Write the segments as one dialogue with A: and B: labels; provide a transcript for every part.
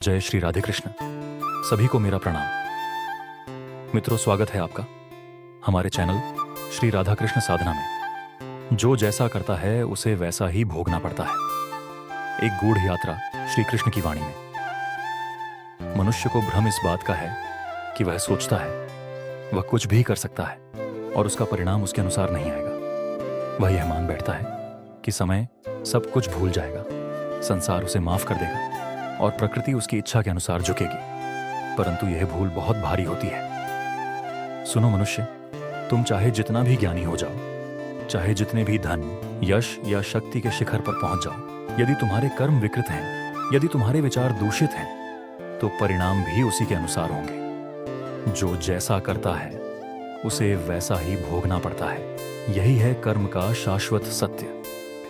A: जय श्री राधे कृष्ण। सभी को मेरा प्रणाम। मित्रों, स्वागत है आपका हमारे चैनल श्री राधा कृष्ण साधना में। जो जैसा करता है उसे वैसा ही भोगना पड़ता है। एक गूढ़ यात्रा श्री कृष्ण की वाणी में। मनुष्य को भ्रम इस बात का है कि वह सोचता है वह कुछ भी कर सकता है और उसका परिणाम उसके अनुसार नहीं आएगा। वह यह मान बैठता है कि समय सब कुछ भूल जाएगा, संसार उसे माफ कर देगा और प्रकृति उसकी इच्छा के अनुसार झुकेगी। परंतु यह भूल बहुत भारी होती है। सुनो मनुष्य, तुम चाहे जितना भी ज्ञानी हो जाओ, चाहे जितने भी धन, यश या शक्ति के शिखर पर पहुंच जाओ, यदि तुम्हारे कर्म विकृत हैं, यदि तुम्हारे विचार दूषित हैं, तो परिणाम भी उसी के अनुसार होंगे। जो जैसा करता है उसे वैसा ही भोगना पड़ता है। यही है कर्म का शाश्वत सत्य,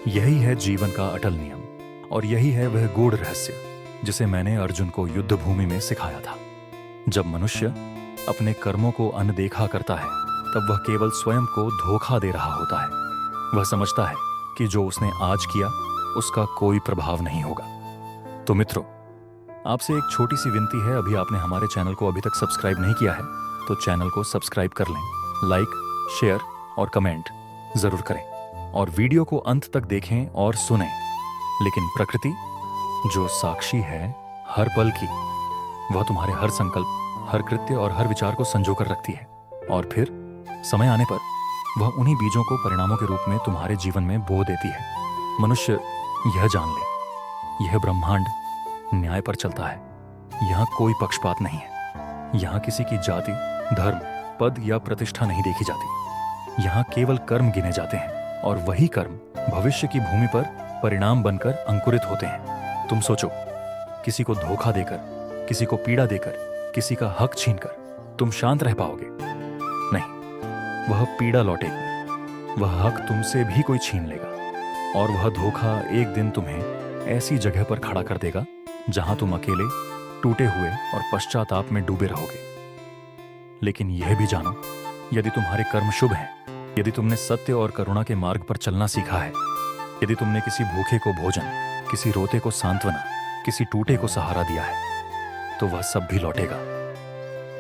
A: यही है जीवन का अटल नियम और यही है वह गूढ़ रहस्य जिसे मैंने अर्जुन को युद्ध भूमि में सिखाया था। जब मनुष्य अपने कर्मों को अनदेखा करता है तब वह केवल स्वयं को धोखा दे रहा होता है। वह समझता है कि जो उसने आज किया उसका कोई प्रभाव नहीं होगा। तो मित्रों, आपसे एक छोटी सी विनती है। अभी आपने हमारे चैनल को अभी तक सब्सक्राइब नहीं किया है तो चैनल को सब्सक्राइब कर लें। लाइक, शेयर और कमेंट जरूर करें और वीडियो को अंत तक देखें और सुनें। लेकिन प्रकृति जो साक्षी है हर पल की, वह तुम्हारे हर संकल्प, हर कृत्य और हर विचार को संजो कर रखती है और फिर समय आने पर वह उन्हीं बीजों को परिणामों के रूप में तुम्हारे जीवन में बो देती है। मनुष्य यह जान ले, यह ब्रह्मांड न्याय पर चलता है। यहाँ कोई पक्षपात नहीं है। यहाँ किसी की जाति, धर्म, पद या प्रतिष्ठा नहीं देखी जाती। यहाँ केवल कर्म गिने जाते हैं और वही कर्म भविष्य की भूमि पर परिणाम बनकर अंकुरित होते हैं। तुम सोचो, किसी को धोखा देकर, किसी को पीड़ा देकर, किसी का हक छीनकर तुम शांत रह पाओगे? नहीं, वह पीड़ा लौटेगी, वह हक तुमसे भी कोई छीन लेगा और वह धोखा एक दिन तुम्हें ऐसी जगह पर खड़ा कर देगा जहां तुम अकेले, टूटे हुए और पश्चाताप में डूबे रहोगे। लेकिन यह भी जानो, यदि तुम्हारे कर्म शुभ हैं, यदि तुमने सत्य और करुणा के मार्ग पर चलना सीखा है, यदि तुमने किसी भूखे को भोजन, किसी रोते को सांत्वना, किसी टूटे को सहारा दिया है, तो वह सब भी लौटेगा।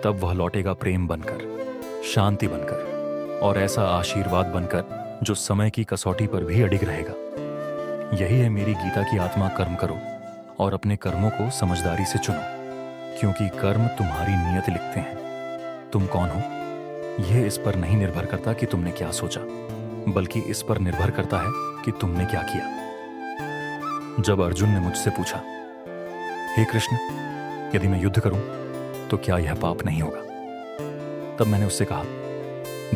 A: तब वह लौटेगा प्रेम बनकर, शांति बनकर और ऐसा आशीर्वाद बनकर जो समय की कसौटी पर भी अडिग रहेगा। यही है मेरी गीता की आत्मा। कर्म करो और अपने कर्मों को समझदारी से चुनो, क्योंकि कर्म तुम्हारी नियत लिखते हैं। तुम कौन हो यह इस पर नहीं निर्भर करता कि तुमने क्या सोचा, बल्कि इस पर निर्भर करता है कि तुमने क्या किया। जब अर्जुन ने मुझसे पूछा, हे कृष्ण, यदि मैं युद्ध करूं तो क्या यह पाप नहीं होगा? तब मैंने उससे कहा,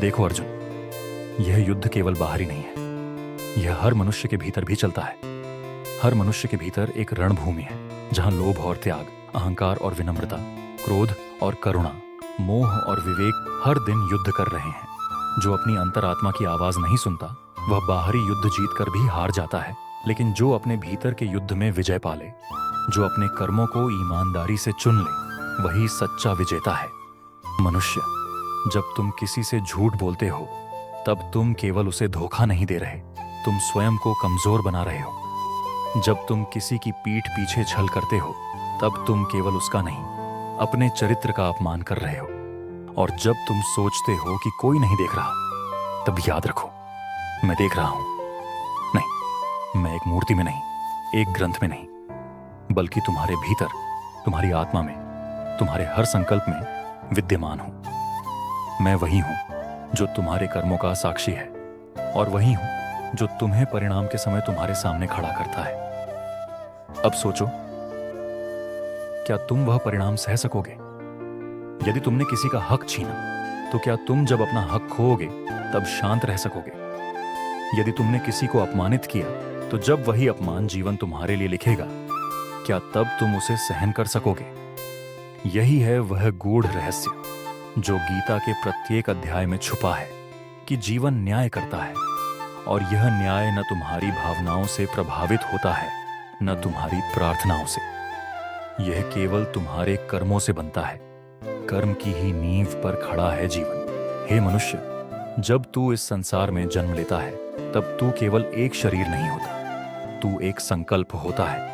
A: देखो अर्जुन, यह युद्ध केवल बाहरी नहीं है, यह हर मनुष्य के भीतर भी चलता है। हर मनुष्य के भीतर एक रणभूमि है जहां लोभ और त्याग, अहंकार और विनम्रता, क्रोध और करुणा, मोह और विवेक हर दिन युद्ध कर रहे हैं। जो अपनी अंतरात्मा की आवाज नहीं सुनता वह बाहरी युद्ध जीतकर भी हार जाता है। लेकिन जो अपने भीतर के युद्ध में विजय पाले, जो अपने कर्मों को ईमानदारी से चुन ले, वही सच्चा विजेता है। मनुष्य, जब तुम किसी से झूठ बोलते हो तब तुम केवल उसे धोखा नहीं दे रहे, तुम स्वयं को कमजोर बना रहे हो। जब तुम किसी की पीठ पीछे छल करते हो तब तुम केवल उसका नहीं, अपने चरित्र का अपमान कर रहे हो। और जब तुम सोचते हो कि कोई नहीं देख रहा, तब याद रखो, मैं देख रहा हूं। नहीं, मैं एक मूर्ति में नहीं, एक ग्रंथ में नहीं, बल्कि तुम्हारे भीतर, तुम्हारी आत्मा में, तुम्हारे हर संकल्प में विद्यमान हूं। मैं वही हूं जो तुम्हारे कर्मों का साक्षी है और वही हूं जो तुम्हें परिणाम के समय तुम्हारे सामने खड़ा करता है। अब सोचो, क्या तुम वह परिणाम सह सकोगे? यदि तुमने किसी का हक छीना तो क्या तुम जब अपना हक खोओगे तब शांत रह सकोगे? यदि तुमने किसी को अपमानित किया तो जब वही अपमान जीवन तुम्हारे लिए लिखेगा, क्या तब तुम उसे सहन कर सकोगे? यही है वह गूढ़ रहस्य जो गीता के प्रत्येक अध्याय में छुपा है कि जीवन न्याय करता है और यह न्याय न तुम्हारी भावनाओं से प्रभावित होता है, न तुम्हारी प्रार्थनाओं से। यह केवल तुम्हारे कर्मों से बनता है। कर्म की ही नींव पर खड़ा है जीवन। हे मनुष्य, जब तू इस संसार में जन्म लेता है तब तू केवल एक शरीर नहीं होता, तू एक संकल्प होता है,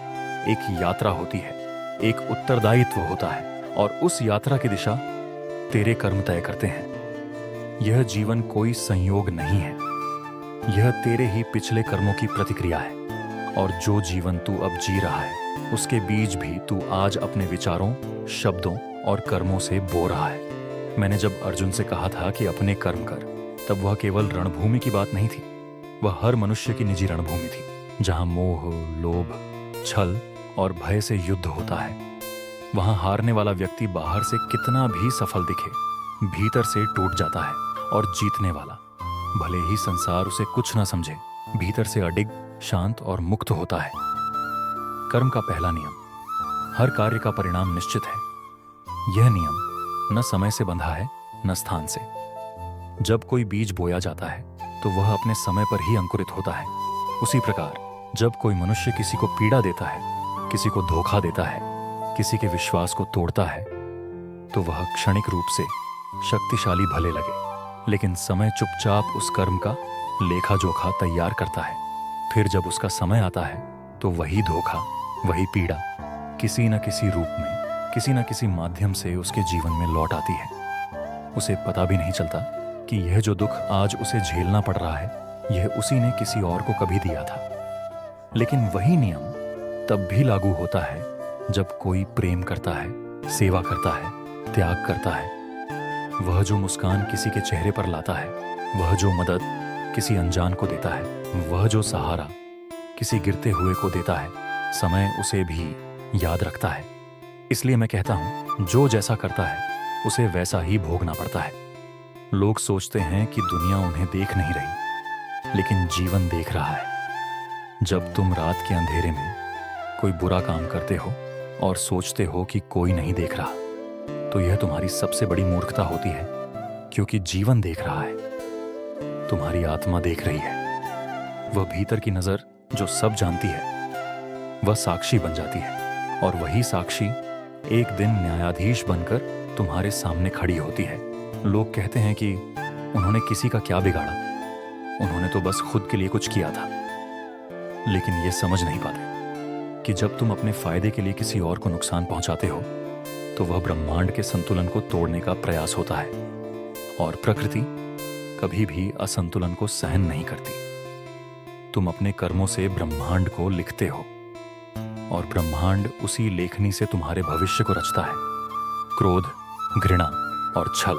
A: एक यात्रा होती है, एक उत्तरदायित्व होता है और उस यात्रा की दिशा तेरे कर्म तय करते हैं। यह जीवन कोई संयोग नहीं है, यह तेरे ही पिछले कर्मों की प्रतिक्रिया है। और जो जीवन तू अब जी रहा है उसके बीज भी तू आज अपने विचारों, शब्दों और कर्मों से बो रहा है। मैंने जब अर्जुन से कहा था कि अपने कर्म कर, तब वह केवल रणभूमि की बात नहीं थी, वह हर मनुष्य की निजी रणभूमि थी, जहां मोह, लोभ, छल और भय से युद्ध होता है। वहां हारने वाला व्यक्ति बाहर से कितना भी सफल दिखे, भीतर से टूट जाता है, और जीतने वाला, भले ही संसार उसे कुछ न समझे, भीतर से अडिग, शांत और मुक्त होता है। कर्म का पहला नियम, हर कार्य का परिणाम निश्चित है। यह नियम न समय से बंधा है न स्थान से। जब कोई बीज बोया जाता है तो वह अपने समय पर ही अंकुरित होता है। उसी प्रकार जब कोई मनुष्य किसी को पीड़ा देता है, किसी को धोखा देता है, किसी के विश्वास को तोड़ता है, तो वह क्षणिक रूप से शक्तिशाली भले लगे, लेकिन समय चुपचाप उस कर्म का लेखा जोखा तैयार करता है। फिर जब उसका समय आता है तो वही धोखा, वही पीड़ा किसी न किसी रूप में, किसी न किसी माध्यम से उसके जीवन में लौट आती है। उसे पता भी नहीं चलता कि यह जो दुख आज उसे झेलना पड़ रहा है, यह उसी ने किसी और को कभी दिया था। लेकिन वही नियम तब भी लागू होता है जब कोई प्रेम करता है, सेवा करता है, त्याग करता है। वह जो मुस्कान किसी के चेहरे पर लाता है, वह जो मदद किसी अनजान को देता है, वह जो सहारा किसी गिरते हुए को देता है, समय उसे भी याद रखता है। इसलिए मैं कहता हूं, जो जैसा करता है उसे वैसा ही भोगना पड़ता है। लोग सोचते हैं कि दुनिया उन्हें देख नहीं रही, लेकिन जीवन देख रहा है। जब तुम रात के अंधेरे में कोई बुरा काम करते हो और सोचते हो कि कोई नहीं देख रहा, तो यह तुम्हारी सबसे बड़ी मूर्खता होती है, क्योंकि जीवन देख रहा है, तुम्हारी आत्मा देख रही है। वह भीतर की नजर जो सब जानती है, वह साक्षी बन जाती है, और वही साक्षी एक दिन न्यायाधीश बनकर तुम्हारे सामने खड़ी होती है। लोग कहते हैं कि उन्होंने किसी का क्या बिगाड़ा, उन्होंने तो बस खुद के लिए कुछ किया था। लेकिन ये समझ नहीं पाते कि जब तुम अपने फायदे के लिए किसी और को नुकसान पहुंचाते हो, तो वह ब्रह्मांड के संतुलन को तोड़ने का प्रयास होता है। और प्रकृति कभी भी असंतुलन को सहन नहीं करती। तुम अपने कर्मों से ब्रह्मांड को लिखते हो, और ब्रह्मांड उसी लेखनी से तुम्हारे भविष्य को रचता है। क्रोध, घृणा और छल,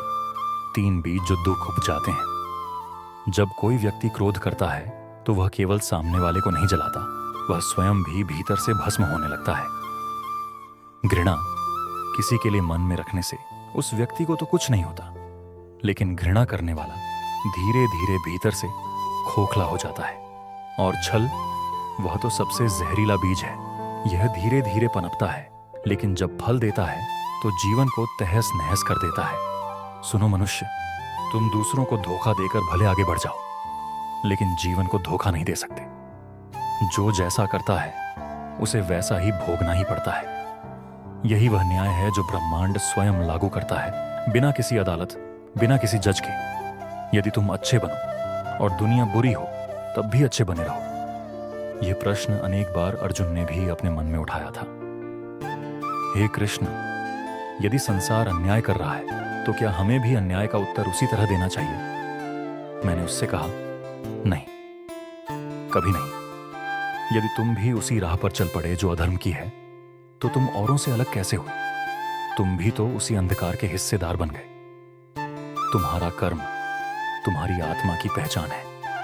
A: तीन बीज जो दुख उपजाते हैं। जब कोई व्यक्ति क्रोध करता है तो वह केवल सामने वाले को नहीं जलाता, वह स्वयं भी भीतर से भस्म होने लगता है। घृणा किसी के लिए मन में रखने से उस व्यक्ति को तो कुछ नहीं होता, लेकिन घृणा करने वाला धीरे धीरे भीतर से खोखला हो जाता है। और छल, वह तो सबसे जहरीला बीज है। यह धीरे धीरे पनपता है, लेकिन जब फल देता है तो जीवन को तहस नहस कर देता है। सुनो मनुष्य, तुम दूसरों को धोखा देकर भले आगे बढ़ जाओ, लेकिन जीवन को धोखा नहीं दे सकते। जो जैसा करता है उसे वैसा ही भोगना ही पड़ता है। यही वह न्याय है जो ब्रह्मांड स्वयं लागू करता है, बिना किसी अदालत, बिना किसी जज के। यदि तुम अच्छे बनो और दुनिया बुरी हो, तब भी अच्छे बने रहो। यह प्रश्न अनेक बार अर्जुन ने भी अपने मन में उठाया था। हे कृष्ण, यदि संसार अन्याय कर रहा है तो क्या हमें भी अन्याय का उत्तर उसी तरह देना चाहिए? मैंने उससे कहा, नहीं, कभी नहीं। यदि तुम भी उसी राह पर चल पड़े जो अधर्म की है, तो तुम औरों से अलग कैसे हुए? तुम भी तो उसी अंधकार के हिस्सेदार बन गए। तुम्हारा कर्म तुम्हारी आत्मा की पहचान है।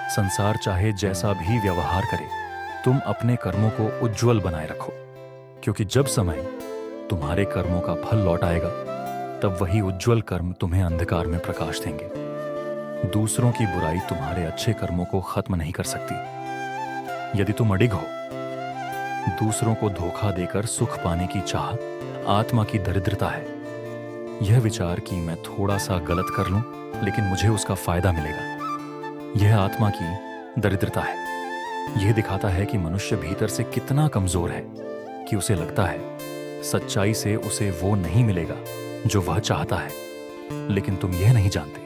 A: संसार चाहे जैसा भी व्यवहार करे, तुम अपने कर्मों को उज्जवल बनाए रखो, क्योंकि जब समय तुम्हारे कर्मों का फल लौट आएगा, तब वही उज्जवल कर्म तुम्हें अंधकार में प्रकाश देंगे। दूसरों की बुराई तुम्हारे अच्छे कर्मों को खत्म नहीं कर सकती। यदि तुम अडिग हो, दूसरों को धोखा देकर सुख पाने की चाह आत्मा की दरिद्रता है। यह विचार कि मैं थोड़ा सा गलत कर लूं, लेकिन मुझे उसका फायदा मिलेगा, यह आत्मा की दरिद्रता है। यह दिखाता है कि मनुष्य भीतर से कितना कमजोर है कि उसे लगता है सच्चाई से उसे वो नहीं मिलेगा जो वह चाहता है। लेकिन तुम यह नहीं जानते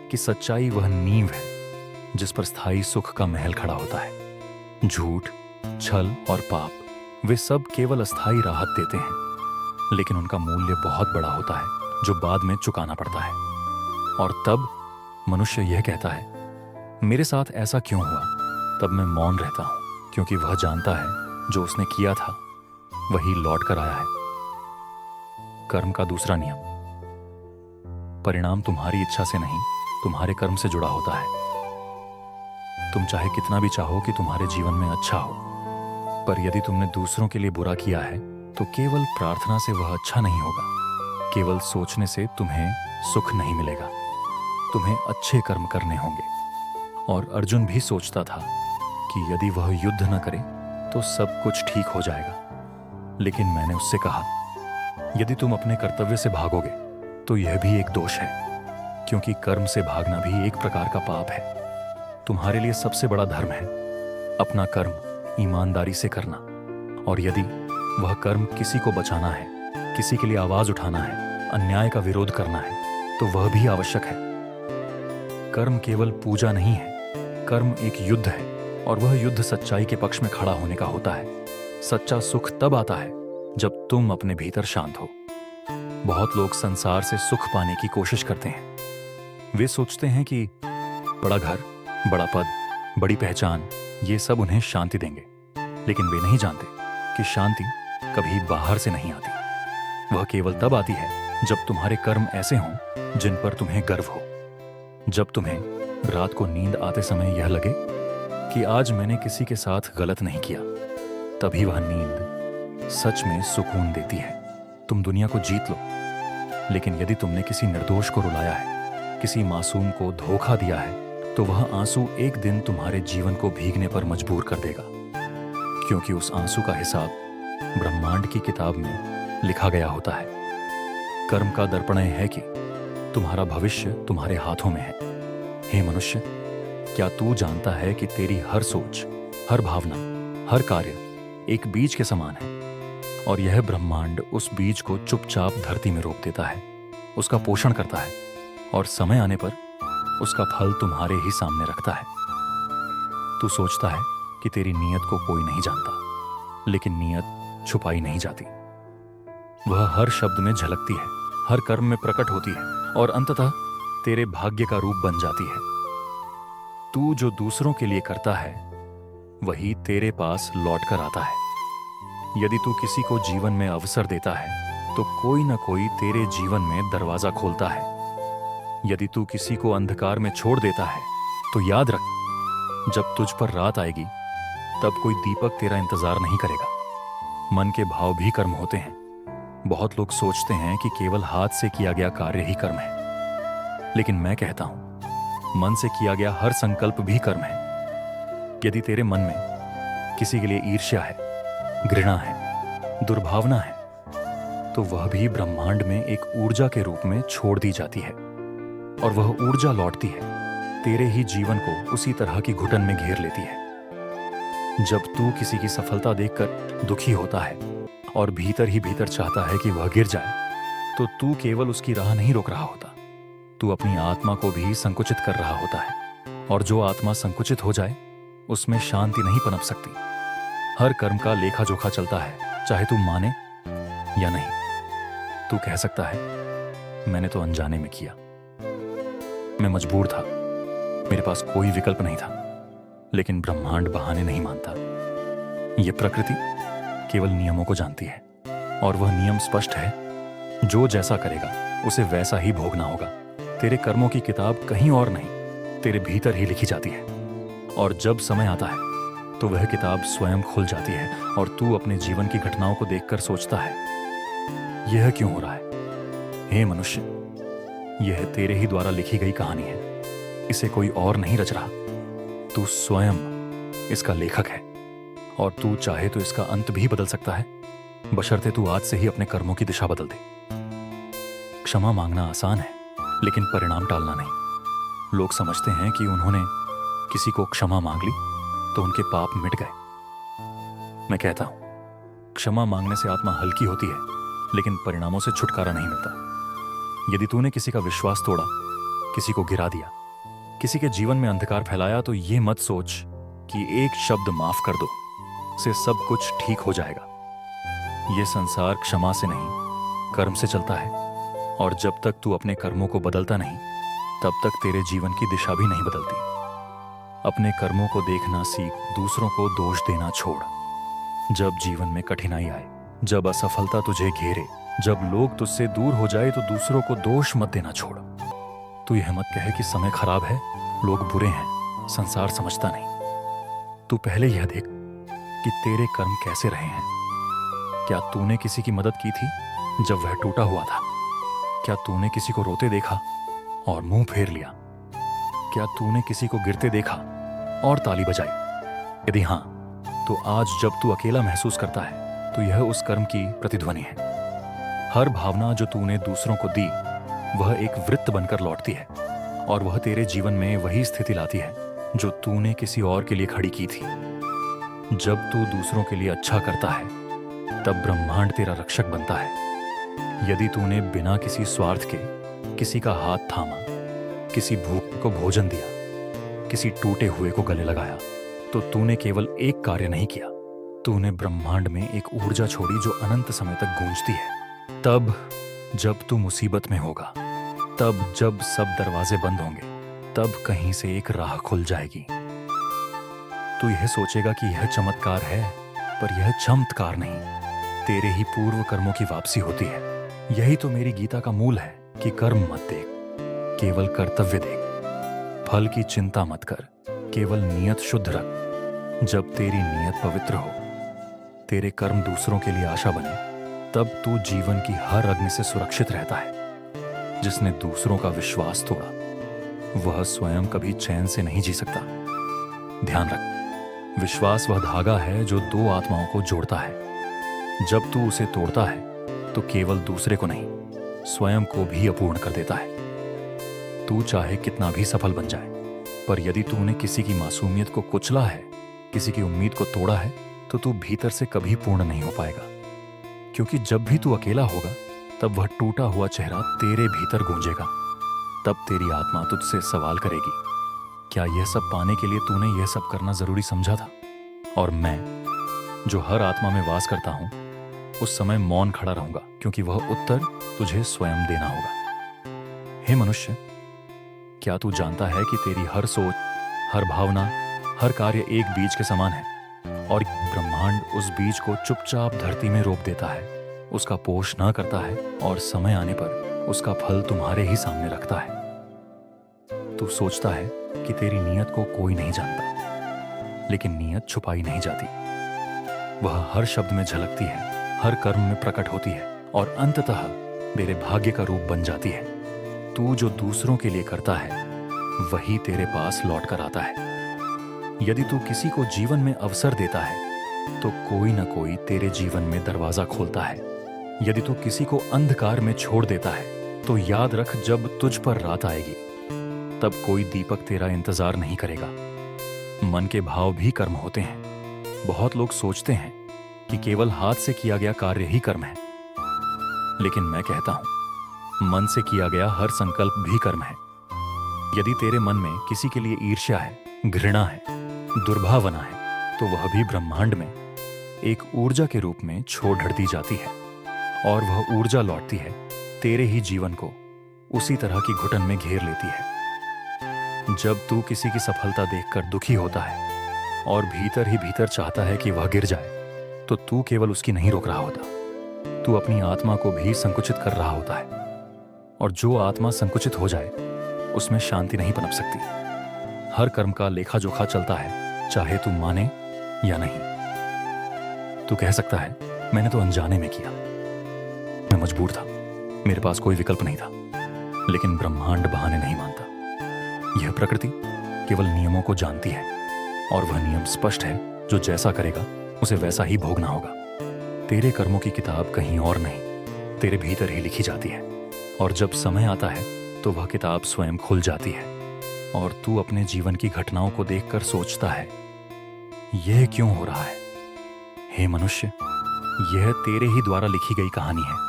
A: कि सच्चाई वह नींव है जिस पर स्थायी सुख का महल खड़ा होता है। झूठ, छल और पाप, वे सब केवल अस्थायी राहत देते हैं, लेकिन उनका मूल्य बहुत बड़ा होता है जो बाद में चुकाना पड़ता है। और तब मनुष्य यह कहता है, मेरे साथ ऐसा क्यों हुआ? तब मैं मौन रहता हूं, क्योंकि वह जानता है जो उसने किया था वही लौट कर आया है। कर्म का दूसरा नियम, परिणाम तुम्हारी इच्छा से नहीं, तुम्हारे कर्म से जुड़ा होता है। तुम चाहे कितना भी चाहो कि तुम्हारे जीवन में अच्छा हो, पर यदि तुमने दूसरों के लिए बुरा किया है तो केवल प्रार्थना से वह अच्छा नहीं होगा। केवल सोचने से तुम्हें सुख नहीं मिलेगा। तुम्हें अच्छे कर्म करने होंगे। और अर्जुन भी सोचता था कि यदि वह युद्ध न करे तो सब कुछ ठीक हो जाएगा। लेकिन मैंने उससे कहा, यदि तुम अपने कर्तव्य से भागोगे तो यह भी एक दोष है, क्योंकि कर्म से भागना भी एक प्रकार का पाप है। तुम्हारे लिए सबसे बड़ा धर्म है अपना कर्म ईमानदारी से करना। और यदि वह कर्म किसी को बचाना है, किसी के लिए आवाज उठाना है, अन्याय का विरोध करना है, तो वह भी आवश्यक है। कर्म केवल पूजा नहीं है, कर्म एक युद्ध है, और वह युद्ध सच्चाई के पक्ष में खड़ा होने का होता है। सच्चा सुख तब आता है जब तुम अपने भीतर शांत हो। बहुत लोग संसार से सुख पाने की कोशिश करते हैं। वे सोचते हैं कि बड़ा घर, बड़ा पद, बड़ी पहचान, ये सब उन्हें शांति देंगे। लेकिन वे नहीं जानते कि शांति कभी बाहर से नहीं आती। वह केवल तब आती है जब तुम्हारे कर्म ऐसे हों जिन पर तुम्हें गर्व हो। जब तुम्हें रात को नींद आते समय यह लगे कि आज मैंने किसी के साथ गलत नहीं किया, तभी वह नींद सच में सुकून देती है। तुम दुनिया को जीत लो, लेकिन यदि तुमने किसी निर्दोष को रुलाया है, किसी मासूम को धोखा दिया है, तो वह आंसू एक दिन तुम्हारे जीवन को भीगने पर मजबूर कर देगा, क्योंकि उस आंसू का हिसाब ब्रह्मांड की किताब में लिखा गया होता है। कर्म का दर्पण है कि तुम्हारा भविष्य तुम्हारे हाथों में है। हे मनुष्य, क्या तू जानता है कि तेरी हर सोच, हर भावना, हर कार्य एक बीज के समान है, और यह ब्रह्मांड उस बीज को चुपचाप धरती में रोप देता है, उसका पोषण करता है, और समय आने पर उसका फल तुम्हारे ही सामने रखता है। तू सोचता है कि तेरी नीयत को कोई नहीं जानता, लेकिन नीयत छुपाई नहीं जाती। वह हर शब्द में झलकती है, हर कर्म में प्रकट होती है, और अंततः तेरे भाग्य का रूप बन जाती है। तू जो दूसरों के लिए करता है वही तेरे पास लौट कर आता है। यदि तू किसी को जीवन में अवसर देता है तो कोई ना कोई तेरे जीवन में दरवाजा खोलता है। यदि तू किसी को अंधकार में छोड़ देता है तो याद रख, जब तुझ पर रात आएगी तब कोई दीपक तेरा इंतजार नहीं करेगा। मन के भाव भी कर्म होते हैं। बहुत लोग सोचते हैं कि केवल हाथ से किया गया कार्य ही कर्म है, लेकिन मैं कहता हूं मन से किया गया हर संकल्प भी कर्म है। यदि तेरे मन में किसी के लिए ईर्ष्या है, घृणा है, दुर्भावना है, तो वह भी ब्रह्मांड में एक ऊर्जा के रूप में छोड़ दी जाती है, और वह ऊर्जा लौटती है, तेरे ही जीवन को उसी तरह की घुटन में घेर लेती है। जब तू किसी की सफलता देखकर दुखी होता है और भीतर ही भीतर चाहता है कि वह गिर जाए, तो तू केवल उसकी राह नहीं रोक रहा होता, तू अपनी आत्मा को भी संकुचित कर रहा होता है। और जो आत्मा संकुचित हो जाए उसमें शांति नहीं पनप सकती। हर कर्म का लेखा जोखा चलता है, चाहे तू माने या नहीं। तू कह सकता है, मैंने तो अनजाने में किया, मैं मजबूर था, मेरे पास कोई विकल्प नहीं था। लेकिन ब्रह्मांड बहाने नहीं मानता। यह प्रकृति केवल नियमों को जानती है, और वह नियम स्पष्ट है, जो जैसा करेगा उसे वैसा ही भोगना होगा। तेरे कर्मों की किताब कहीं और नहीं, तेरे भीतर ही लिखी जाती है, और जब समय आता है तो वह किताब स्वयं खुल जाती है, और तू अपने जीवन की घटनाओं को देखकर सोचता है, यह क्यों हो रहा है? हे मनुष्य, यह तेरे ही द्वारा लिखी गई कहानी है, इसे कोई और नहीं रच रहा। तू स्वयं इसका लेखक है, और तू चाहे तो इसका अंत भी बदल सकता है, बशर्ते तू आज से ही अपने कर्मों की दिशा बदल दे। क्षमा मांगना आसान है, लेकिन परिणाम टालना नहीं। लोग समझते हैं कि उन्होंने किसी को क्षमा मांग ली तो उनके पाप मिट गए। मैं कहता हूं, क्षमा मांगने से आत्मा हल्की होती है, लेकिन परिणामों से छुटकारा नहीं मिलता। यदि तूने किसी का विश्वास तोड़ा, किसी को गिरा दिया, किसी के जीवन में अंधकार फैलाया, तो ये मत सोच कि एक शब्द माफ कर दो से सब कुछ ठीक हो जाएगा। यह संसार क्षमा से नहीं कर्म से चलता है, और जब तक तू अपने कर्मों को बदलता नहीं, तब तक तेरे जीवन की दिशा भी नहीं बदलती। अपने कर्मों को देखना सीख, दूसरों को दोष देना छोड़। जब जीवन में कठिनाई आए, जब असफलता तुझे घेरे, जब लोग तुझसे दूर हो जाए, तो दूसरों को दोष मत देना छोड़। तू यह मत कहे कि समय खराब है, लोग बुरे हैं, संसार समझता नहीं। तू पहले यह देख कि तेरे कर्म कैसे रहे हैं। क्या तूने किसी की मदद की थी जब वह टूटा हुआ था? क्या तूने किसी को रोते देखा और मुंह फेर लिया? क्या तूने किसी को गिरते देखा और ताली बजाई? यदि हां, तो आज जब तू अकेला महसूस करता है, तो यह उस कर्म की प्रतिध्वनि है। हर भावना जो तूने दूसरों को दी, वह एक वृत्त बनकर लौटती है, और वह तेरे जीवन में वही स्थिति लाती है जो तूने किसी और के लिए खड़ी की थी। जब तू दूसरों के लिए अच्छा करता है, तब ब्रह्मांड तेरा रक्षक बनता है। यदि तूने बिना किसी स्वार्थ के किसी का हाथ थामा, किसी भूखे को भोजन दिया, किसी टूटे हुए को गले लगाया, तो तूने केवल एक कार्य नहीं किया, तूने ब्रह्मांड में एक ऊर्जा छोड़ी जो अनंत समय तक गूंजती है। तब जब तू मुसीबत में होगा, तब जब सब दरवाजे बंद होंगे, तब कहीं से एक राह खुल जाएगी। तू यह सोचेगा कि यह चमत्कार है, पर यह चमत्कार नहीं, तेरे ही पूर्व कर्मों की वापसी होती है। यही तो मेरी गीता का मूल है कि कर्म मत देख, केवल कर्तव्य देख। फल की चिंता मत कर, केवल नियत शुद्ध रख। जब तेरी नियत पवित्र हो, तेरे कर्म दूसरों के लिए आशा बने, तब तू जीवन की हर अग्नि से सुरक्षित रहता है। जिसने दूसरों का विश्वास तोड़ा, वह स्वयं कभी चैन से नहीं जी सकता। ध्यान रख, विश्वास वह धागा है जो दो आत्माओं को जोड़ता है। जब तू उसे तोड़ता है, तो केवल दूसरे को नहीं, स्वयं को भी अपूर्ण कर देता है। तू चाहे कितना भी सफल बन जाए, पर यदि तूने किसी की मासूमियत को कुचला है, किसी की उम्मीद को तोड़ा है, तो तू भीतर से कभी पूर्ण नहीं हो पाएगा। क्योंकि जब भी तू अकेला होगा, तब वह टूटा हुआ चेहरा तेरे भीतर गूंजेगा। तब तेरी आत्मा तुझसे सवाल करेगी, क्या यह सब पाने के लिए तूने यह सब करना जरूरी समझा था? और मैं, जो हर आत्मा में वास करता हूं, उस समय मौन खड़ा रहूंगा, क्योंकि वह उत्तर तुझे स्वयं देना होगा। हे मनुष्य, क्या तू जानता है कि तेरी हर सोच, हर भावना, हर कार्य एक बीज के समान है, और ब्रह्मांड उस बीज को चुपचाप धरती में रोप देता है, उसका पोष न करता है, और समय आने पर उसका फल तुम्हारे ही सामने रखता है। तू सोचता है कि तेरी नियत को कोई नहीं जानता, लेकिन नियत छुपाई नहीं जाती। वह हर शब्द में झलकती है, हर कर्म में प्रकट होती है, और अंततः तेरे भाग्य का रूप बन जाती है। तू जो दूसरों के लिए करता है, वही तेरे पास लौट कर आता है। यदि तू किसी को जीवन में अवसर देता है, तो कोई न कोई तेरे जीवन में दरवाजा खोलता है। यदि तू किसी को अंधकार में छोड़ देता है, तो याद रख, जब तुझ पर रात आएगी, तब कोई दीपक तेरा इंतजार नहीं करेगा। मन के भाव भी कर्म होते हैं। बहुत लोग सोचते हैं कि केवल हाथ से किया गया कार्य ही कर्म है, लेकिन मैं कहता हूं, मन से किया गया हर संकल्प भी कर्म है। यदि तेरे मन में किसी के लिए ईर्ष्या है, घृणा है, दुर्भावना है, तो वह भी ब्रह्मांड में एक ऊर्जा के रूप में छोड़ दी जाती है, और वह ऊर्जा लौटती है, तेरे ही जीवन को उसी तरह की घुटन में घेर लेती है। जब तू किसी की सफलता देखकर दुखी होता है, और भीतर ही भीतर चाहता है कि वह गिर जाए, तो तू केवल उसकी नहीं रोक रहा होता, तू अपनी आत्मा को भी संकुचित कर रहा होता है। और जो आत्मा संकुचित हो जाए, उसमें शांति नहीं पनप सकती। हर कर्म का लेखा जोखा चलता है, चाहे तू माने या नहीं। तू कह सकता है, मैंने तो अनजाने में किया, मैं मजबूर था, मेरे पास कोई विकल्प नहीं था। लेकिन ब्रह्मांड बहाने नहीं मानता। यह प्रकृति केवल नियमों को जानती है, और वह नियम स्पष्ट है, जो जैसा करेगा उसे वैसा ही भोगना होगा। तेरे कर्मों की किताब कहीं और नहीं, तेरे भीतर ही लिखी जाती है, और जब समय आता है, तो वह किताब स्वयं खुल जाती है, और तू अपने जीवन की घटनाओं को देखकर सोचता है, यह क्यों हो रहा है? हे मनुष्य, यह तेरे ही द्वारा लिखी गई कहानी है,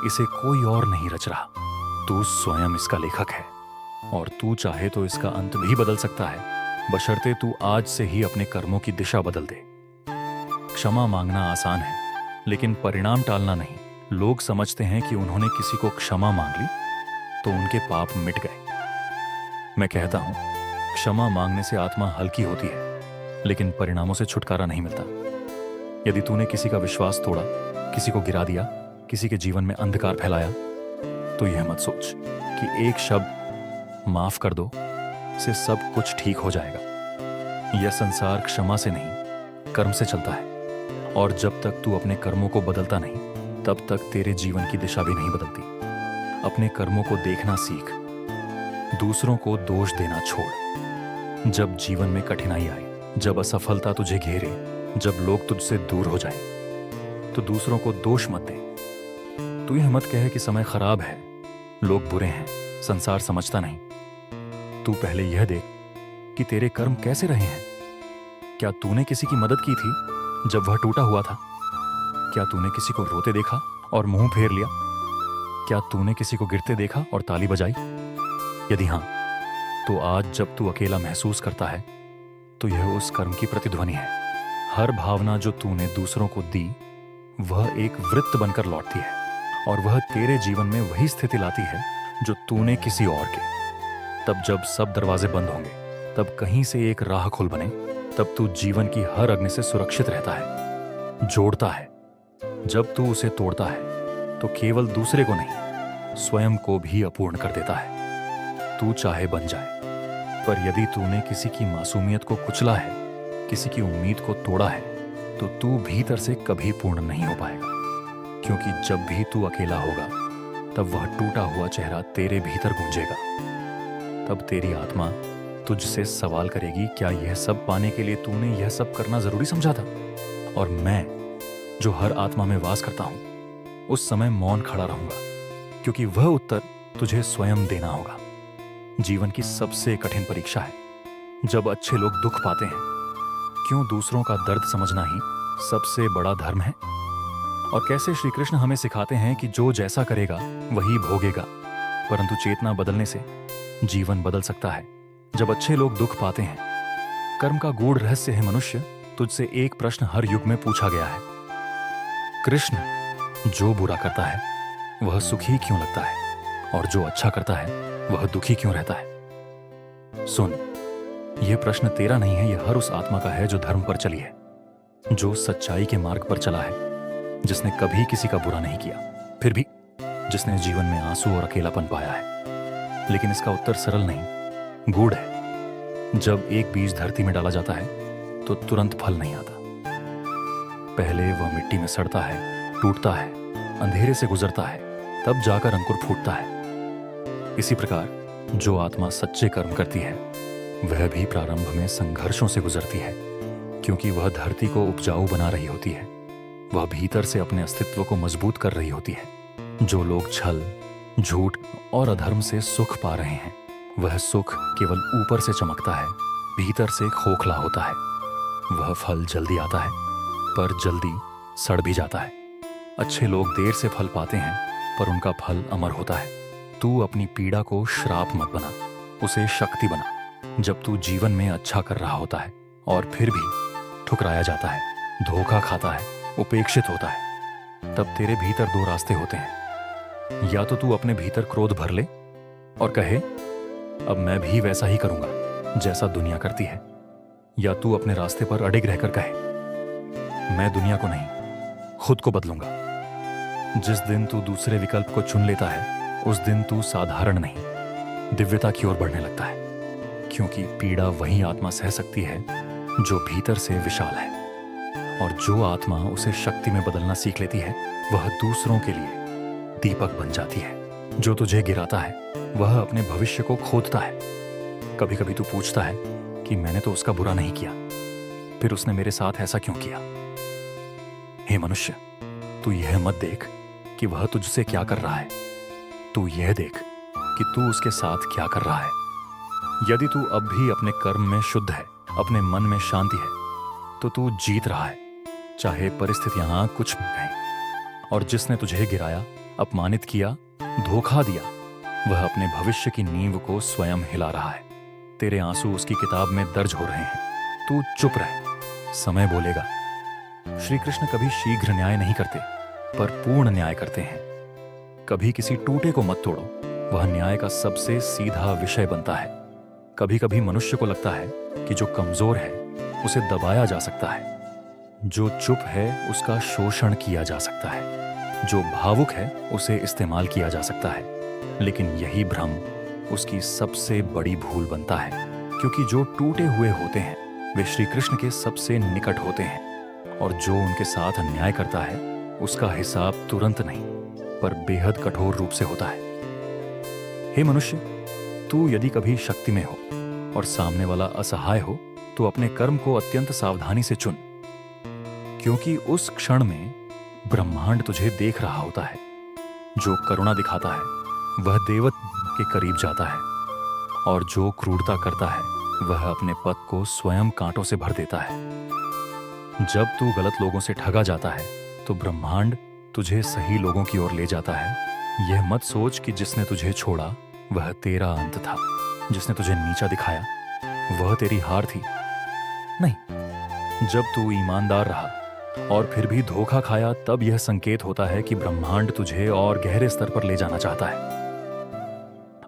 A: इसे कोई और नहीं रच रहा, तू स्वयं इसका लेखक है, और तू चाहे तो इसका अंत भी बदल सकता है, बशर्ते तू आज से ही अपने कर्मों की दिशा बदल दे। क्षमा मांगना आसान है, लेकिन परिणाम टालना नहीं। लोग समझते हैं कि उन्होंने किसी को क्षमा मांग ली तो उनके पाप मिट गए। मैं कहता हूं, क्षमा मांगने से आत्मा हल्की होती है, लेकिन परिणामों से छुटकारा नहीं मिलता। यदि तूने किसी का विश्वास तोड़ा, किसी को गिरा दिया, किसी के जीवन में अंधकार फैलाया, तो यह मत सोच कि एक शब्द माफ कर दो से सब कुछ ठीक हो जाएगा। यह संसार क्षमा से नहीं, कर्म से चलता है, और जब तक तू अपने कर्मों को बदलता नहीं, तब तक तेरे जीवन की दिशा भी नहीं बदलती। अपने कर्मों को देखना सीख, दूसरों को दोष देना छोड़। जब जीवन में कठिनाई आए, जब असफलता तुझे घेरे, जब लोग तुझसे दूर हो जाएं, तो दूसरों को दोष मत दे। तू यह मत कहे कि समय खराब है, लोग बुरे हैं, संसार समझता नहीं। तू पहले यह देख कि तेरे कर्म कैसे रहे हैं। क्या तूने किसी की मदद की थी जब वह टूटा हुआ था? क्या तूने किसी को रोते देखा और मुंह फेर लिया? क्या तूने किसी को गिरते देखा और ताली बजाई? यदि हां, तो आज जब तू अकेला महसूस करता है, तो यह उस कर्म की प्रतिध्वनि है। हर भावना जो तूने दूसरों को दी, वह एक वृत्त बनकर लौटती है, और वह तेरे जीवन में वही स्थिति लाती है जो तूने किसी और के। तब जब सब दरवाजे बंद होंगे, तब कहीं से एक राह खुल बने, तब तू जीवन की हर अग्नि से सुरक्षित रहता है, जोड़ता है। जब तू उसे तोड़ता है, तो केवल दूसरे को नहीं, स्वयं को भी अपूर्ण कर देता है। तू चाहे बन जाए, पर यदि तूने किसी की मासूमियत को कुचला है, किसी की उम्मीद को तोड़ा है, तो तू भीतर से कभी पूर्ण नहीं हो पाएगा। क्योंकि जब भी तू अकेला होगा, तब वह टूटा हुआ चेहरा तेरे भीतर गूंजेगा। तब तेरी आत्मा तुझसे सवाल करेगी, क्या यह सब पाने के लिए तूने यह सब करना जरूरी समझा था? और मैं, जो हर आत्मा में वास करता हूं, उस समय मौन खड़ा रहूंगा, क्योंकि वह उत्तर तुझे स्वयं देना होगा। जीवन की सबसे कठिन परीक्षा है जब अच्छे लोग दुख पाते हैं। क्यों दूसरों का दर्द समझना ही सबसे बड़ा धर्म है। और कैसे श्री कृष्ण हमें सिखाते हैं कि जो जैसा करेगा वही भोगेगा, परंतु चेतना बदलने से जीवन बदल सकता है। जब अच्छे लोग दुख पाते हैं, कर्म का गूढ़ रहस्य है मनुष्य, तुझसे एक प्रश्न हर युग में पूछा गया है, कृष्ण, जो बुरा करता है वह सुखी क्यों लगता है, और जो अच्छा करता है वह दुखी क्यों रहता है? सुन, यह प्रश्न तेरा नहीं है, यह हर उस आत्मा का है जो धर्म पर चली है, जो सच्चाई के मार्ग पर चला है, जिसने कभी किसी का बुरा नहीं किया, फिर भी जिसने जीवन में आंसू और अकेलापन पाया है। लेकिन इसका उत्तर सरल नहीं, गूढ़ है। जब एक बीज धरती में डाला जाता है, तो तुरंत फल नहीं आता। पहले वह मिट्टी में सड़ता है, टूटता है, अंधेरे से गुजरता है, तब जाकर अंकुर फूटता है। इसी प्रकार जो आत्मा सच्चे कर्म करती है, वह भी प्रारंभ में संघर्षों से गुजरती है, क्योंकि वह धरती को उपजाऊ बना रही होती है। वह भीतर से अपने अस्तित्व को मजबूत कर रही होती है। जो लोग छल, झूठ और अधर्म से सुख पा रहे हैं, वह सुख केवल ऊपर से चमकता है, भीतर से खोखला होता है। वह फल जल्दी आता है, पर जल्दी सड़ भी जाता है। अच्छे लोग देर से फल पाते हैं, पर उनका फल अमर होता है। तू अपनी पीड़ा को श्राप मत बना, उसे शक्ति बना। जब तू जीवन में अच्छा कर रहा होता है और फिर भी ठुकराया जाता है, धोखा खाता है, उपेक्षित होता है, तब तेरे भीतर दो रास्ते होते हैं। या तो तू अपने भीतर क्रोध भर ले और कहे, अब मैं भी वैसा ही करूंगा जैसा दुनिया करती है, या तू अपने रास्ते पर अडिग रहकर कहे, मैं दुनिया को नहीं, खुद को बदलूंगा। जिस दिन तू दूसरे विकल्प को चुन लेता है, उस दिन तू साधारण नहीं, दिव्यता की ओर बढ़ने लगता है। क्योंकि पीड़ा वही आत्मा सह सकती है जो भीतर से विशाल है, और जो आत्मा उसे शक्ति में बदलना सीख लेती है, वह दूसरों के लिए दीपक बन जाती है। जो तुझे गिराता है, वह अपने भविष्य को खोदता है। कभी कभी तू पूछता है कि मैंने तो उसका बुरा नहीं किया, फिर उसने मेरे साथ ऐसा क्यों किया? हे मनुष्य, तू यह मत देख कि वह तुझसे क्या कर रहा है, तू यह देख कि तू उसके साथ क्या कर रहा है। यदि तू अब भी अपने कर्म में शुद्ध है, अपने मन में शांति है, तो तू जीत रहा है, चाहे परिस्थितियां कुछ भी कहें। और जिसने तुझे गिराया, अपमानित किया, धोखा दिया, वह अपने भविष्य की नींव को स्वयं हिला रहा है। तेरे आंसू उसकी किताब में दर्ज हो रहे हैं। तू चुप रह, समय बोलेगा। श्री कृष्ण कभी शीघ्र न्याय नहीं करते, पर पूर्ण न्याय करते हैं। कभी किसी टूटे को मत तोड़ो, वह न्याय का सबसे सीधा विषय बनता है। कभी कभी मनुष्य को लगता है कि जो कमजोर है उसे दबाया जा सकता है, जो चुप है उसका शोषण किया जा सकता है, जो भावुक है उसे इस्तेमाल किया जा सकता है। लेकिन यही भ्रम उसकी सबसे बड़ी भूल बनता है, क्योंकि जो टूटे हुए होते हैं वे श्री कृष्ण के सबसे निकट होते हैं, और जो उनके साथ अन्याय करता है उसका हिसाब तुरंत नहीं पर बेहद कठोर रूप से होता है। हे मनुष्य, तू यदि कभी शक्ति में हो और सामने वाला असहाय हो तो अपने कर्म को अत्यंत सावधानी से चुन, क्योंकि उस क्षण में ब्रह्मांड तुझे देख रहा होता है। जो करुणा दिखाता है वह देवत के करीब जाता है, और जो क्रूरता करता है वह अपने पद को स्वयं कांटों से भर देता है। जब तू गलत लोगों से ठगा जाता है तो ब्रह्मांड तुझे सही लोगों की ओर ले जाता है। यह मत सोच कि जिसने तुझे छोड़ा वह तेरा अंत था, जिसने तुझे नीचा दिखाया वह तेरी हार थी। नहीं, जब तू ईमानदार रहा और फिर भी धोखा खाया तब यह संकेत होता है कि ब्रह्मांड तुझे और गहरे स्तर पर ले जाना चाहता है।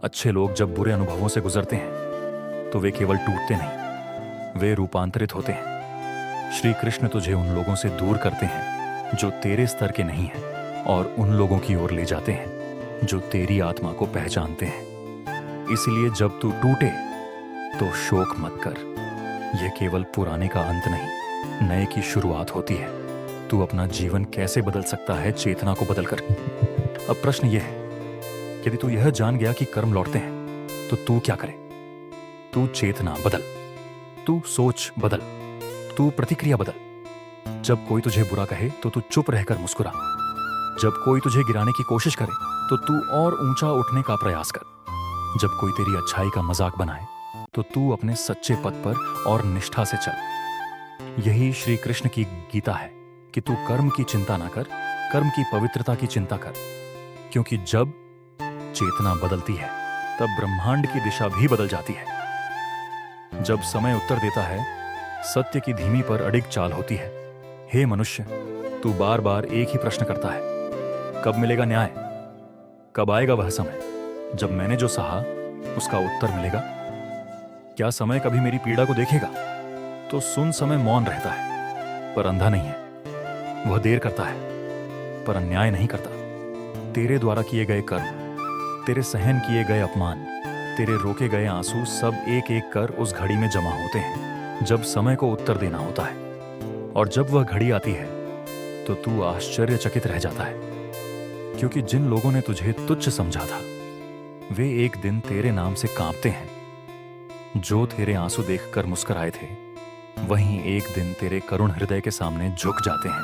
A: अच्छे लोग जब बुरे अनुभवों से गुजरते हैं तो वे केवल टूटते नहीं, वे रूपांतरित होते हैं। श्री कृष्ण तुझे उन लोगों से दूर करते हैं जो तेरे स्तर के नहीं हैं, और उन लोगों की ओर ले जाते हैं जो तेरी आत्मा को पहचानते हैं। इसलिए जब तू टूटे तो शोक मत कर, यह केवल पुराने का अंत नहीं, नए की शुरुआत होती है। तू अपना जीवन कैसे बदल सकता है? चेतना को बदलकर। अब प्रश्न यह है, यदि तू यह जान गया कि कर्म लौटते हैं तो तू क्या करे? तू चेतना बदल, तू सोच बदल, तू प्रतिक्रिया बदल। जब कोई तुझे बुरा कहे तो तू चुप रहकर मुस्कुरा। जब कोई तुझे गिराने की कोशिश करे तो तू और ऊंचा उठने का प्रयास कर। जब कोई तेरी अच्छाई का मजाक बनाए तो तू अपने सच्चे पथ पर और निष्ठा से चल। यही श्री कृष्ण की गीता है कि तू कर्म की चिंता ना कर, कर्म की पवित्रता की चिंता कर। क्योंकि जब चेतना बदलती है तब ब्रह्मांड की दिशा भी बदल जाती है। जब समय उत्तर देता है, सत्य की धीमी पर अडिग चाल होती है। हे मनुष्य, तू बार बार एक ही प्रश्न करता है, कब मिलेगा न्याय? कब आएगा वह समय जब मैंने जो सहा उसका उत्तर मिलेगा? क्या समय कभी मेरी पीड़ा को देखेगा? तो सुन, समय मौन रहता है पर अंधा नहीं है। वह देर करता है पर अन्याय नहीं करता। तेरे द्वारा किए गए कर्म, तेरे सहन किए गए अपमान, तेरे रोके गए आंसू सब एक एक कर उस घड़ी में जमा होते हैं जब समय को उत्तर देना होता है। और जब वह घड़ी आती है तो तू आश्चर्यचकित रह जाता है, क्योंकि जिन लोगों ने तुझे तुच्छ समझा था वे एक दिन तेरे नाम से कांपते हैं। जो तेरे आंसू देखकर मुस्कुराए थे वहीं एक दिन तेरे करुण हृदय के सामने झुक जाते हैं।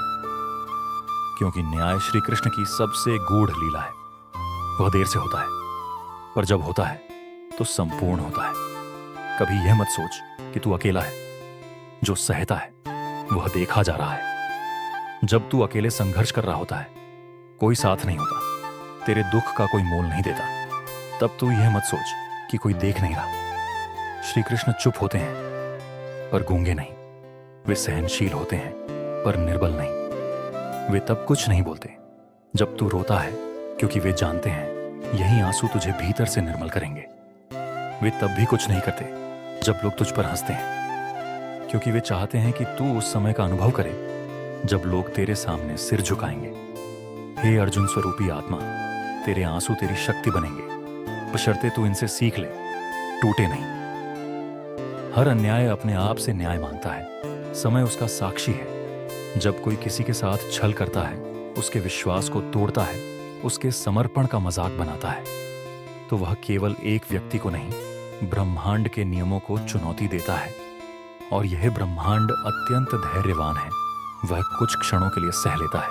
A: क्योंकि न्याय श्री कृष्ण की सबसे गूढ़ लीला है। वह देर से होता है पर जब होता है तो संपूर्ण होता है। कभी यह मत सोच कि तू अकेला है। जो सहता है वह देखा जा रहा है। जब तू अकेले संघर्ष कर रहा होता है, कोई साथ नहीं होता, तेरे दुख का कोई मोल नहीं देता, तब तू यह मत सोच कि कोई देख नहीं रहा। श्री कृष्ण चुप होते हैं पर गूंगे नहीं। वे सहनशील होते हैं पर निर्बल नहीं। वे तब कुछ नहीं बोलते जब तू रोता है, क्योंकि वे जानते हैं यही आंसू तुझे भीतर से निर्मल करेंगे। वे तब भी कुछ नहीं करते जब लोग तुझ पर हंसते हैं, क्योंकि वे चाहते हैं कि तू उस समय का अनुभव करे जब लोग तेरे सामने सिर झुकाएंगे। हे अर्जुन स्वरूपी आत्मा, तेरे आंसू तेरी शक्ति बनेंगे, बशर्ते तू इनसे सीख ले, टूटे नहीं। हर अन्याय अपने आप से न्याय मांगता है। समय उसका साक्षी है। जब कोई किसी के साथ छल करता है, उसके विश्वास को तोड़ता है, उसके समर्पण का मजाक बनाता है, तो वह केवल एक व्यक्ति को नहीं, ब्रह्मांड के नियमों को चुनौती देता है। और यह ब्रह्मांड अत्यंत धैर्यवान है। वह कुछ क्षणों के लिए सह लेता है,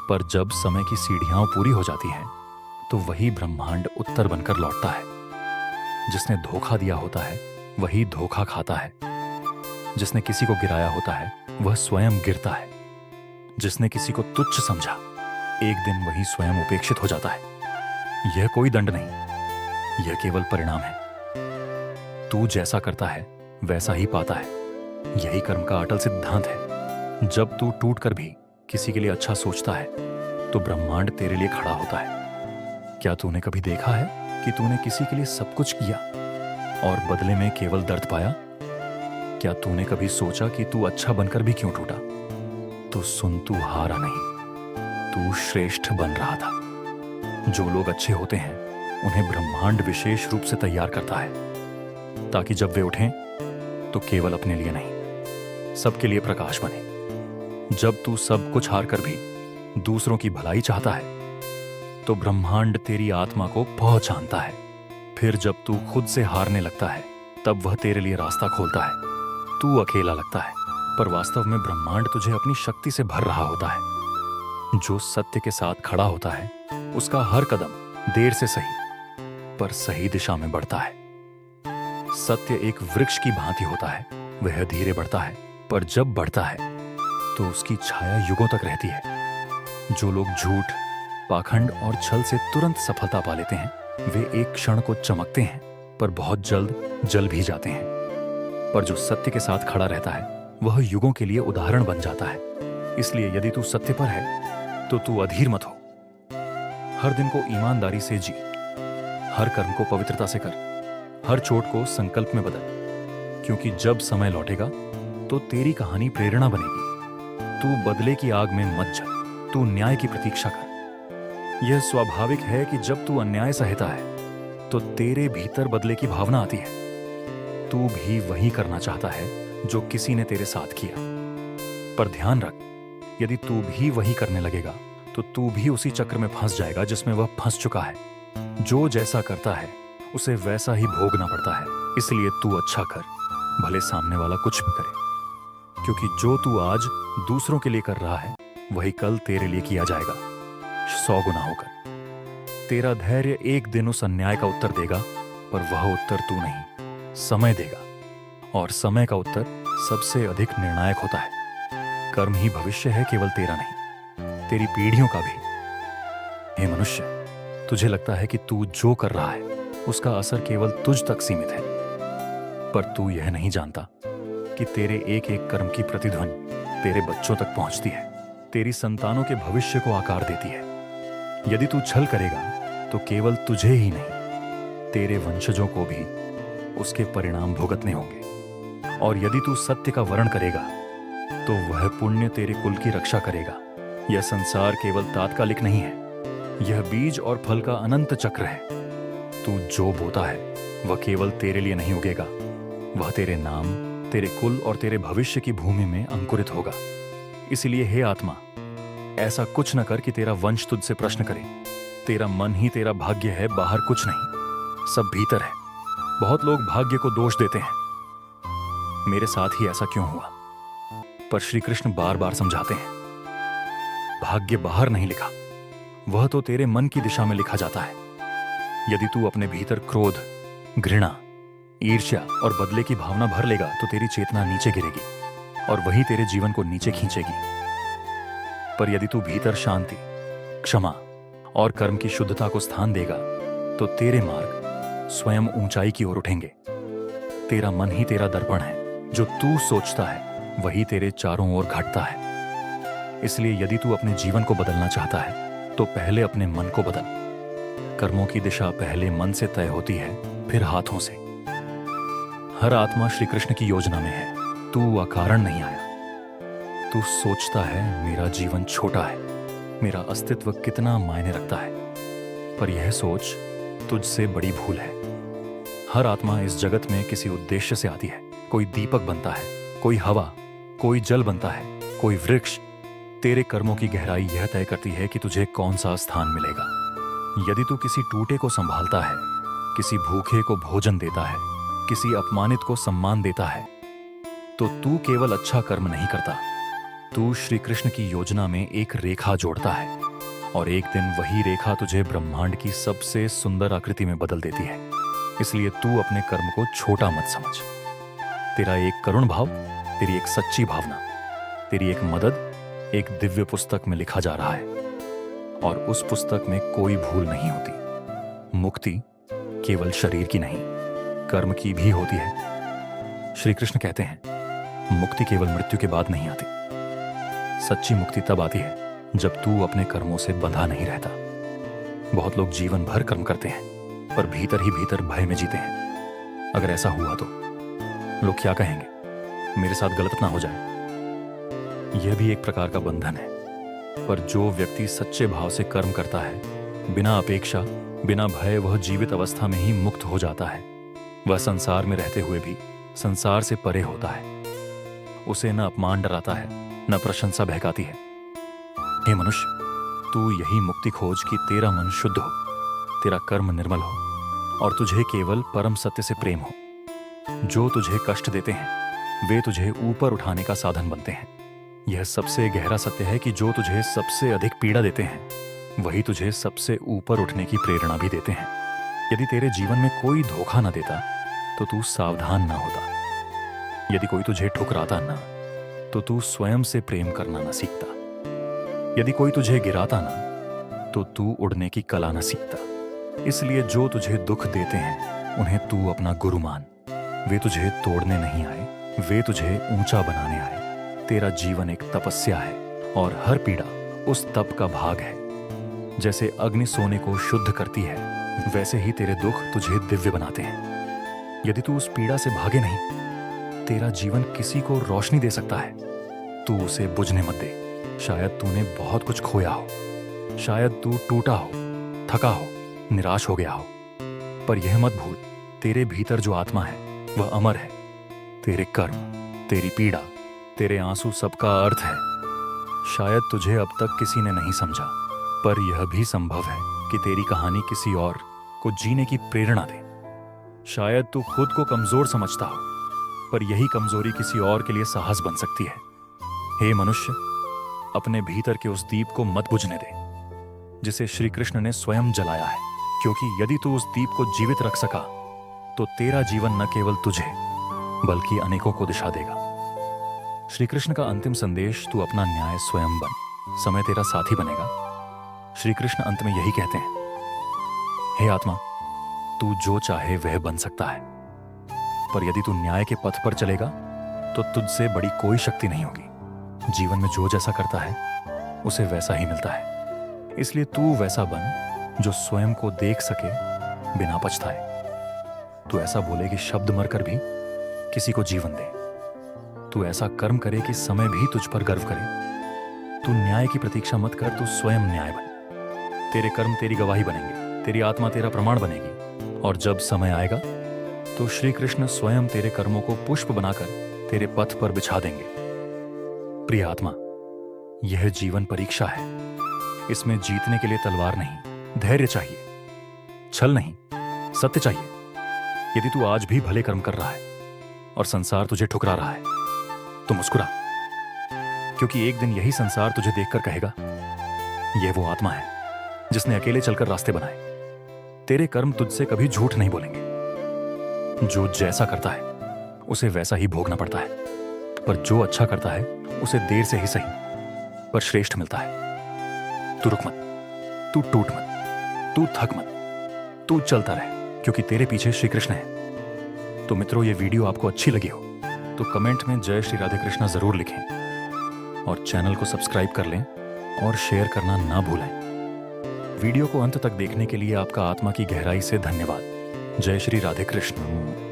A: पर जब समय की सीढ़ियां पूरी हो जाती हैं तो वही ब्रह्मांड उत्तर बनकर लौटता है। जिसने धोखा दिया होता है वही धोखा खाता है। जिसने किसी को गिराया होता है वह स्वयं गिरता है। जिसने किसी को तुच्छ समझा, एक दिन वही स्वयं उपेक्षित हो जाता है। यह कोई दंड नहीं, यह केवल परिणाम है। तू जैसा करता है वैसा ही पाता है। यही कर्म का अटल सिद्धांत है। जब तू टूट कर भी किसी के लिए अच्छा सोचता है तो ब्रह्मांड तेरे लिए खड़ा होता है। क्या तूने कभी देखा है कि तूने किसी के लिए सब कुछ किया और बदले में केवल दर्द पाया? क्या तूने कभी सोचा कि तू अच्छा बनकर भी क्यों टूटा? तो सुन, तू हारा नहीं, तू श्रेष्ठ बन रहा था। जो लोग अच्छे होते हैं उन्हें ब्रह्मांड विशेष रूप से तैयार करता है ताकि जब वे उठें तो केवल अपने लिए नहीं, सबके लिए प्रकाश बने। जब तू सब कुछ हार कर भी दूसरों की भलाई चाहता है तो ब्रह्मांड तेरी आत्मा को पहचानता है। फिर जब तू खुद से हारने लगता है तब वह तेरे लिए रास्ता खोलता है। तू अकेला लगता है पर वास्तव में ब्रह्मांड तुझे अपनी शक्ति से भर रहा होता है। जो सत्य के साथ खड़ा होता है उसका हर कदम देर से सही पर सही दिशा में बढ़ता है। सत्य एक वृक्ष की भांति होता है, वह धीरे बढ़ता है पर जब बढ़ता है तो उसकी छाया युगों तक रहती है। जो लोग झूठ, पाखंड और छल से तुरंत सफलता पा लेते हैं वे एक क्षण को चमकते हैं पर बहुत जल्द जल भी जाते हैं। पर जो सत्य के साथ खड़ा रहता है वह युगों के लिए उदाहरण बन जाता है। इसलिए यदि तू सत्य पर है तो तू अधीर मत हो। हर दिन को ईमानदारी से जी, हर कर्म को पवित्रता से कर, हर चोट को संकल्प में बदल, क्योंकि जब समय लौटेगा तो तेरी कहानी प्रेरणा बनेगी। तू बदले की आग में मत जल, तू न्याय की प्रतीक्षा कर। यह स्वाभाविक है कि जब तू अन्याय सहता है तो तेरे भीतर बदले की भावना आती है। तू भी वही करना चाहता है जो किसी ने तेरे साथ किया। पर ध्यान रख, यदि तू भी वही करने लगेगा तो तू भी उसी चक्र में फंस जाएगा जिसमें वह फंस चुका है। जो जैसा करता है उसे वैसा ही भोगना पड़ता है। इसलिए तू अच्छा कर, भले सामने वाला कुछ भी करे, क्योंकि जो तू आज दूसरों के लिए कर रहा है वही कल तेरे लिए किया जाएगा 100 गुना होकर। तेरा धैर्य एक दिन उस अन्याय का उत्तर देगा, पर वह उत्तर तू नहीं, समय देगा। और समय का उत्तर सबसे अधिक निर्णायक होता है। कर्म ही भविष्य है, केवल तेरा नहीं, तेरी पीढ़ियों का भी। हे मनुष्य, तुझे लगता है कि तू जो कर रहा है उसका असर केवल तुझ तक सीमित है, पर तू यह नहीं जानता कि तेरे एक एक कर्म की प्रतिध्वनि तेरे बच्चों तक पहुंचती है, तेरी संतानों के भविष्य को आकार देती है। यदि तू छल करेगा तो केवल तुझे ही नहीं, तेरे वंशजों को भी उसके परिणाम भुगतने होंगे। और यदि तू सत्य का वर्ण करेगा तो वह पुण्य तेरे कुल की रक्षा करेगा। यह संसार केवल तात्कालिक नहीं है, यह बीज और फल का अनंत चक्र है। तू जो बोता है वह केवल तेरे लिए नहीं उगेगा, वह तेरे नाम, तेरे कुल और तेरे भविष्य की भूमि में अंकुरित होगा। इसलिए हे आत्मा, ऐसा कुछ न कर कि तेरा वंश तुझसे प्रश्न करे। तेरा मन ही तेरा भाग्य है, बाहर कुछ नहीं, सब भीतर है। बहुत लोग भाग्य को दोष देते हैं, मेरे साथ ही ऐसा क्यों हुआ? पर श्री कृष्ण बार बार समझाते हैं, भाग्य बाहर नहीं लिखा, वह तो तेरे मन की दिशा में लिखा जाता है। यदि तू अपने भीतर क्रोध, घृणा, ईर्ष्या और बदले की भावना भर लेगा तो तेरी चेतना नीचे गिरेगी और वही तेरे जीवन को नीचे खींचेगी। पर यदि तू भीतर शांति, क्षमा और कर्म की शुद्धता को स्थान देगा तो तेरे मार्ग स्वयं ऊंचाई की ओर उठेंगे। तेरा मन ही तेरा दर्पण है, जो तू सोचता है वही तेरे चारों ओर घटता है। इसलिए यदि तू अपने जीवन को बदलना चाहता है तो पहले अपने मन को बदल। कर्मों की दिशा पहले मन से तय होती है, फिर हाथों से। हर आत्मा श्री कृष्ण की योजना में है, तू अकारण नहीं आया। तू सोचता है मेरा जीवन छोटा है, मेरा अस्तित्व कितना मायने रखता है, पर यह सोच तुझसे बड़ी भूल है। हर आत्मा इस जगत में किसी उद्देश्य से आती है। कोई दीपक बनता है, कोई हवा, कोई जल बनता है, कोई वृक्ष। तेरे कर्मों की गहराई यह तय करती है कि तुझे कौन सा स्थान मिलेगा। यदि तू किसी टूटे को संभालता है, किसी भूखे को भोजन देता है, किसी अपमानित को सम्मान देता है, तो तू केवल अच्छा कर्म नहीं करता, तू श्री कृष्ण की योजना में एक रेखा जोड़ता है। और एक दिन वही रेखा तुझे ब्रह्मांड की सबसे सुंदर आकृति में बदल देती है। इसलिए तू अपने कर्म को छोटा मत समझ। तेरा एक करुण भाव, तेरी एक सच्ची भावना, तेरी एक मदद एक दिव्य पुस्तक में लिखा जा रहा है, और उस पुस्तक में कोई भूल नहीं होती। मुक्ति केवल शरीर की नहीं, कर्म की भी होती है। श्री कृष्ण कहते हैं, मुक्ति केवल मृत्यु के बाद नहीं आती। सच्ची मुक्ति तब आती है जब तू अपने कर्मों से बंधा नहीं रहता। बहुत लोग जीवन भर कर्म करते हैं पर भीतर ही भीतर भय में जीते हैं। अगर ऐसा हुआ तो लोग क्या कहेंगे, मेरे साथ गलत ना हो जाए। यह भी एक प्रकार का बंधन है। पर जो व्यक्ति सच्चे भाव से कर्म करता है, बिना अपेक्षा बिना भय, वह जीवित अवस्था में ही मुक्त हो जाता है। वह संसार में रहते हुए भी संसार से परे होता है। उसे न अपमान डराता है, न प्रशंसा बहकाती है। हे मनुष्य, तू यही मुक्ति खोज कि तेरा मन शुद्ध हो, तेरा कर्म निर्मल हो और तुझे केवल परम सत्य से प्रेम हो। जो तुझे कष्ट देते हैं वे तुझे ऊपर उठाने का साधन बनते हैं। यह सबसे गहरा सत्य है कि जो तुझे सबसे अधिक पीड़ा देते हैं वही तुझे सबसे ऊपर उठने की प्रेरणा भी देते हैं। यदि तेरे जीवन में कोई धोखा न देता तो तू सावधान ना होता। यदि कोई तुझे ठुकराता ना तो तू स्वयं से प्रेम करना न सीखता। यदि कोई तुझे गिराता ना तो तू उड़ने की कला न सीखता। इसलिए जो तुझे दुख देते हैं उन्हें तू अपना गुरु मान। वे तुझे तोड़ने नहीं आए, वे तुझे ऊंचा बनाने आए। तेरा जीवन एक तपस्या है और हर पीड़ा उस तप का भाग है। जैसे अग्नि सोने को शुद्ध करती है, वैसे ही तेरे दुख तुझे दिव्य बनाते हैं। यदि तू उस पीड़ा से भागे नहीं, तेरा जीवन किसी को रोशनी दे सकता है। तू उसे बुझने मत दे। शायद तूने बहुत कुछ खोया हो, शायद तू टूटा हो, थका हो, निराश हो गया हो, पर यह मत भूल, तेरे भीतर जो आत्मा है वह अमर है। तेरे कर्म, तेरी पीड़ा, तेरे आंसू सबका अर्थ है। शायद तुझे अब तक किसी ने नहीं समझा, पर यह भी संभव है कि तेरी कहानी किसी और को जीने की प्रेरणा दे। शायद तू खुद को कमजोर समझता हो, पर यही कमजोरी किसी और के लिए साहस बन सकती है। हे मनुष्य, अपने भीतर के उस दीप को मत बुझने दे जिसे श्री कृष्ण ने स्वयं जलाया है, क्योंकि यदि तू उस दीप को जीवित रख सका तो तेरा जीवन न केवल तुझे बल्कि अनेकों को दिशा देगा। श्री कृष्ण का अंतिम संदेश, तू अपना न्याय स्वयं बन, समय तेरा साथी बनेगा। श्री कृष्ण अंत में यही कहते हैं, हे आत्मा, तू जो चाहे वह बन सकता है, पर यदि तू न्याय के पथ पर चलेगा तो तुझसे बड़ी कोई शक्ति नहीं होगी। जीवन में जो जैसा करता है उसे वैसा ही मिलता है। इसलिए तू वैसा बन जो स्वयं को देख सके बिना पछताए। तू ऐसा बोले कि शब्द मरकर भी किसी को जीवन दे। तू ऐसा कर्म करे कि समय भी तुझ पर गर्व करे। तू न्याय की प्रतीक्षा मत कर, तू स्वयं न्याय बन। तेरे कर्म तेरी गवाही बनेंगे, तेरी आत्मा तेरा प्रमाण बनेगी, और जब समय आएगा तो श्री कृष्ण स्वयं तेरे कर्मों को पुष्प बनाकर तेरे पथ पर बिछा देंगे। प्रिय आत्मा, यह जीवन परीक्षा है। इसमें जीतने के लिए तलवार नहीं, धैर्य चाहिए। छल नहीं, सत्य चाहिए। यदि तू आज भी भले कर्म कर रहा है और संसार तुझे ठुकरा रहा है तो मुस्कुरा, क्योंकि एक दिन यही संसार तुझे देखकर कहेगा, यह वो आत्मा है जिसने अकेले चलकर रास्ते बनाए। तेरे कर्म तुझसे कभी झूठ नहीं बोलेंगे। जो जैसा करता है उसे वैसा ही भोगना पड़ता है, पर जो अच्छा करता है उसे देर से ही सही पर श्रेष्ठ मिलता है। तू रुक मत, तू टूट मत, तू थक मत, तू चलता रह, क्योंकि तेरे पीछे श्री कृष्ण है। तो मित्रों, ये वीडियो आपको अच्छी लगी हो तो कमेंट में जय श्री राधे कृष्णा जरूर लिखें और चैनल को सब्सक्राइब कर लें और शेयर करना ना भूलें। वीडियो को अंत तक देखने के लिए आपका आत्मा की गहराई से धन्यवाद। जय श्री राधे कृष्ण।